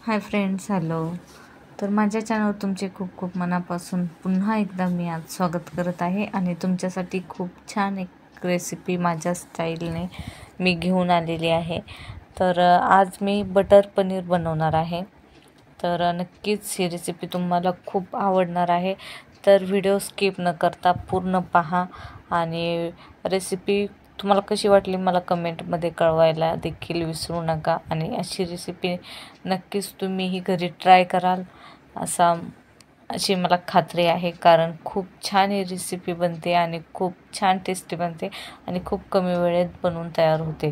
Hi friends, hello. तर माझ्या चॅनलवर तुमचे खूप खूप मनापासून पुन्हा एकदा मी आज स्वागत करत आहे आणि तुमच्यासाठी खूप छान एक रेसिपी माझ्या स्टाईलने मी घेऊन आलेली आहे. तर आज मी बटर पनीर बनवणार आहे. तर नक्कीच ही रेसिपी तुम्हाला खूप आवडणार आहे. तर व्हिडिओ स्किप न करता पूर्ण पहा आणि रेसिपी तुम्हाला कशी वाटली मला कमेंटमध्ये कळवायला देखील विसरू नका. आणि अशी रेसिपी नक्कीच तुम्हीही घरी ट्राय कराल अशी मला खात्री आहे, कारण खूप छान ही रेसिपी बनते आणि खूप छान टेस्टी बनते आणि खूप कमी वेळेत बनवून तयार होते.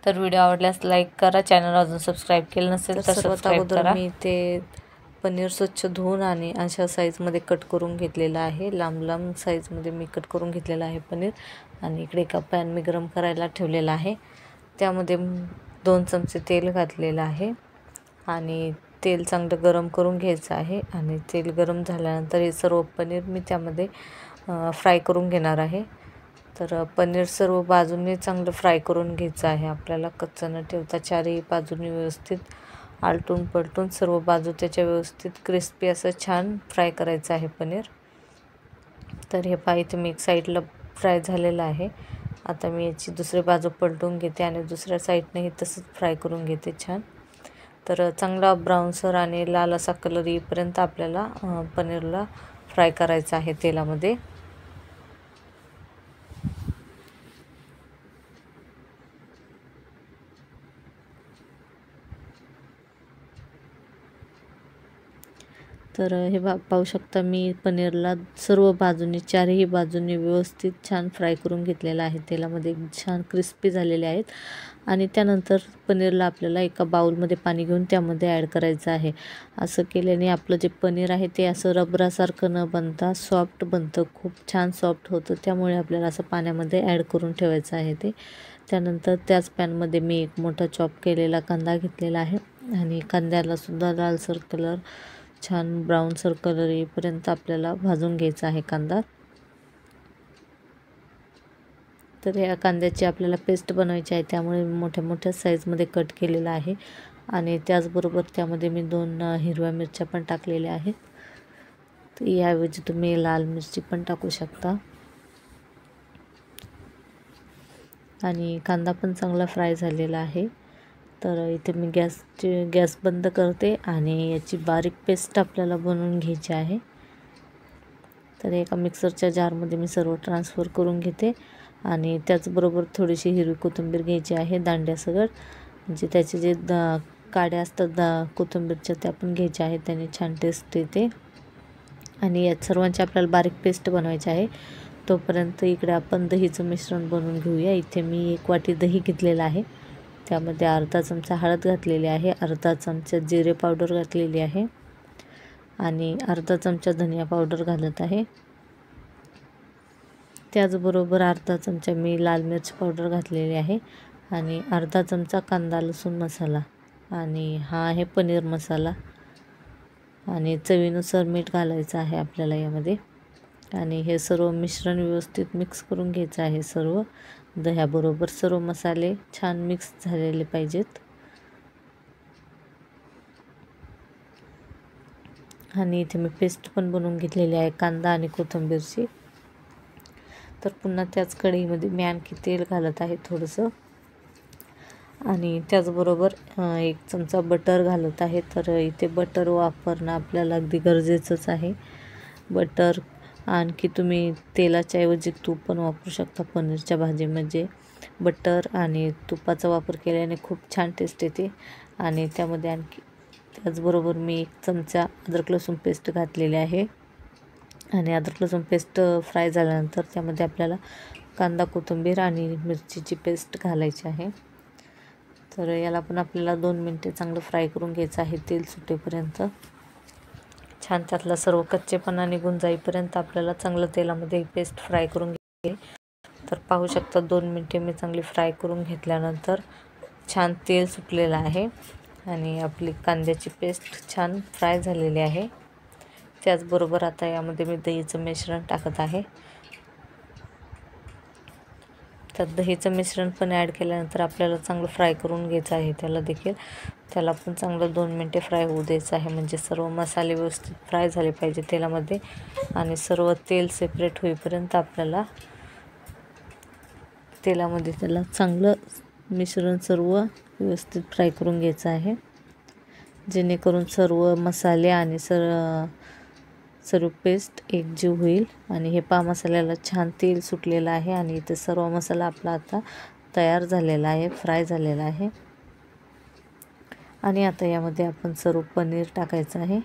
तर व्हिडिओ आवडल्यास लाईक करा, चॅनल अजून सबस्क्राईब केलं नसेल तर सबस्क्राईब करा. मी ते पनीर स्वच्छ धुवून आणि अशा साईजमध्ये कट करून घेतलेलं आहे. लांब लांब साईजमध्ये मी कट करून घेतलेलं आहे पनीर. आणि इकडे एका पॅन मी गरम करायला ठेवलेला आहे. त्यामध्ये 2 चमचे तेल घातलेलं आहे आणि तेल चांगलं गरम करून घ्यायचं आहे. आणि तेल गरम झाल्यानंतर हे सर्व पनीर मी त्यामध्ये फ्राय करून घेणार आहे. तर पनीर सर्व बाजूने चांगलं फ्राय करून घ्यायचं आहे आपल्याला, कच्चं न ठेवता चारही बाजूने व्यवस्थित आलटून पलटून सर्व बाजू त्याच्या व्यवस्थित क्रिस्पी असं छान फ्राय करायचं आहे पनीर. तर हे पहा, इथे मी एक साईडला फ्राय झालेलं आहे. आता मी याची दुसरी बाजू पलटून घेते आणि दुसऱ्या साईडनेही तसंच फ्राय करून घेते छान. तर चांगला ब्राऊनसर आणि लाल असा कलर येईपर्यंत आपल्याला पनीरला फ्राय करायचं आहे तेलामध्ये. तर हे पाहू शकता, मी पनीरला सर्व बाजूनी चारही बाजूनी व्यवस्थित छान फ्राय करून घेतलेलं आहे तेलामध्ये. छान क्रिस्पी झालेले आहेत. आणि त्यानंतर पनीरला आपल्याला एका बाउलमध्ये पाणी घेऊन त्यामध्ये ॲड करायचं आहे. असं केल्याने आपलं जे पनीर आहे ते असं रबरासारखं न बनता सॉफ्ट बनतं, खूप छान सॉफ्ट होतं. त्यामुळे आपल्याला असं पाण्यामध्ये ॲड करून ठेवायचं आहे ते. त्यानंतर त्याच पॅनमध्ये मी एक मोठा चॉप केलेला कांदा घेतलेला आहे आणि कांद्यालासुद्धा लालसर कलर, छान ब्राऊनसर कलर येईपर्यंत आपल्याला भाजून घ्यायचा आहे कांदा. तर या कांद्याची आपल्याला पेस्ट बनवायची आहे, त्यामुळे मोठ्या मोठ्या साईजमध्ये कट केलेला आहे. आणि त्याचबरोबर त्यामध्ये मी 2 हिरव्या मिरच्या पण टाकलेल्या आहेत. तर याऐवजी तुम्ही लाल मिरची पण टाकू शकता. आणि कांदा पण चांगला फ्राय झालेला आहे. तर इथे मी गॅस बंद करते आणि याची बारीक पेस्ट आपल्याला बनवून घ्यायची आहे. तर एका मिक्सरच्या जारमध्ये मी सर्व ट्रान्सफर करून घेते. आणि त्याचबरोबर थोडीशी हिरवी कोथिंबीर घ्यायची आहे दांड्यासकट, म्हणजे त्याचे जे काड्या असतात कोथिंबीरच्या त्या पण घ्यायच्या आहेत, त्याने छान टेस्ट येते. आणि या सर्वांची आपल्याला बारीक पेस्ट बनवायची आहे. तोपर्यंत इकडे आपण दहीचं मिश्रण बनवून घेऊया. इथे मी 1 वाटी दही घेतलेलं आहे. त्यामध्ये अर्धा चमचा हळद घातलेली आहे, अर्धा चमचा जिरे पावडर घातलेली आहे आणि अर्धा चमचा धनिया पावडर घालत आहे. त्याचबरोबर अर्धा चमचा मी लाल मिरची पावडर घातलेली आहे आणि अर्धा चमचा कांदा लसूण मसाला आणि हा आहे पनीर मसाला. आणि चवीनुसार मीठ घालायचं आहे आपल्याला यामध्ये. आणि हे सर्व मिश्रण व्यवस्थित मिक्स करून घ्यायचं आहे. सर्व दह्याबरोबर सर्व मसाले छान मिक्स झालेले पाहिजेत. आणि इथे मी पेस्ट पण बनवून घेतलेली आहे कांदा आणि कोथिंबीरची. तर पुन्हा त्याच कढईमध्ये मी आणखी तेल घालत आहे थोडंसं. आणि त्याचबरोबर 1 चमचा बटर घालत आहे. तर इथे बटर वापरणं आपल्याला अगदी गरजेचंच आहे. बटर, आणखी तुम्ही तेलाच्या ऐवजी तूप पण वापरू शकता पनीरच्या भाजीमध्ये. बटर आणि तुपाचा वापर केल्याने खूप छान टेस्ट येते. आणि त्यामध्ये आणखी त्याचबरोबर मी 1 चमचा अद्रक लसूण पेस्ट घातलेली आहे. आणि अद्रक लसूण पेस्ट फ्राय झाल्यानंतर त्यामध्ये आपल्याला कांदा, कोथिंबीर आणि मिरचीची पेस्ट घालायची आहे. तर याला पण आपल्याला 2 मिनिटे चांगलं फ्राय करून घ्यायचं आहे तेल सुटेपर्यंत. छान त्यातला सर्व कच्चेपणा निघून जाईपर्यंत आपल्याला चांगलं तेलामध्ये पेस्ट फ्राय करून घ्यायची. तर पाहू शकता 2 मिनिटे मी चांगली फ्राय करून घेतल्यानंतर छान तेल सुटलेलं आहे आणि आपली कांद्याची पेस्ट छान फ्राय झालेली आहे. त्याचबरोबर आता यामध्ये मी दहीचं मिश्रण टाकत आहे. त्यात दहीचं मिश्रण पण ॲड केल्यानंतर आपल्याला चांगलं फ्राय करून घ्यायचं आहे त्याला देखील. त्याला पण चांगलं 2 मिनिटे फ्राय होऊ द्यायचं आहे, म्हणजे सर्व मसाले व्यवस्थित फ्राय झाले पाहिजे तेलामध्ये आणि सर्व तेल सेपरेट होईपर्यंत आपल्याला तेलामध्ये त्याला चांगलं मिश्रण सर्व व्यवस्थित फ्राय करून घ्यायचं आहे, जेणेकरून सर्व मसाले आणि सर्व पेस्ट एकजीव होईल। आणि हे मसाल्याला छान तेल सुटलेलं आहे आणि इथे सर्व मसाला आपला आता तयार झालेला आहे, फ्राय झालेला आहे। आणि आता यामध्ये आपण सर्व पनीर टाकायचं आहे।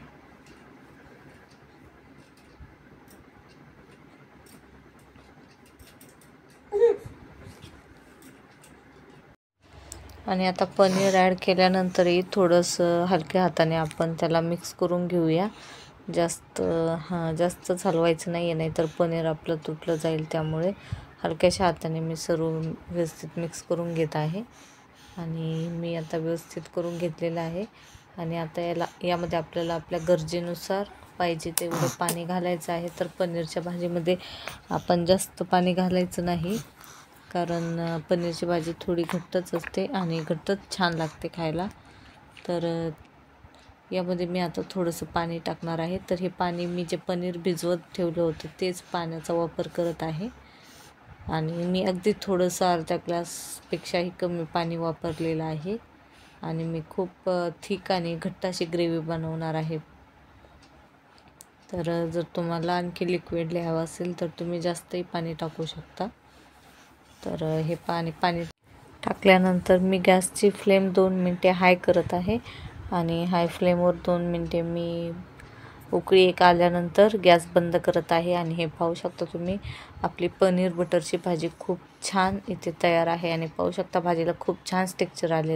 आणि आता पनीर ॲड केल्यानंतरही थोडंसं हलक्या हाताने आपण त्याला मिक्स करून घेऊया। जास्त हलवायचं नाही आहे, नाहीतर पनीर आपलं तुटलं जाईल। त्यामुळे हलक्याशा हाताने मी सर्व व्यवस्थित मिक्स करून घेत आहे आणि मी आता व्यवस्थित करून घेतलेलं आहे। आणि आता यामध्ये आपल्याला आपल्या गरजेनुसार पाहिजे तेवढं पाणी घालायचं आहे। तर पनीरच्या भाजीमध्ये आपण जास्त पाणी घालायचं नाही, कारण पनीरची भाजी थोडी घट्टच असते आणि घट्टच छान लागते खायला। तर यामध्ये मी आता थोडंसं पाणी टाकणार आहे। तर हे पाणी मी जे पनीर भिजवत ठेवलं होतं तेच पाण्याचा वापर करत आहे आणि मी अगदी थोडंसं अर्धा ग्लासपेक्षाही कमी पाणी वापरलेलं आहे आणि मी खूप थिक आणि घट्ट अशी ग्रेव्ही बनवणार आहे। तर जर तुम्हाला आणखी लिक्विड हवं असेल तर तुम्ही जास्तही पाणी टाकू शकता। तर हे पाणी टाकल्यानंतर मी गॅसची फ्लेम 2 मिनिटे हाय करत आहे आणि हाय फ्लेमवर 2 मिनिटे मी उकळी एक आल्यानंतर गॅस बंद करत आहे। आणि हे पाहू शकता तुम्ही, आपली पनीर बटरची भाजी खूप छान इथे तयार आहे आणि पाहू शकता भाजीला खूप छान टेक्स्चर आले।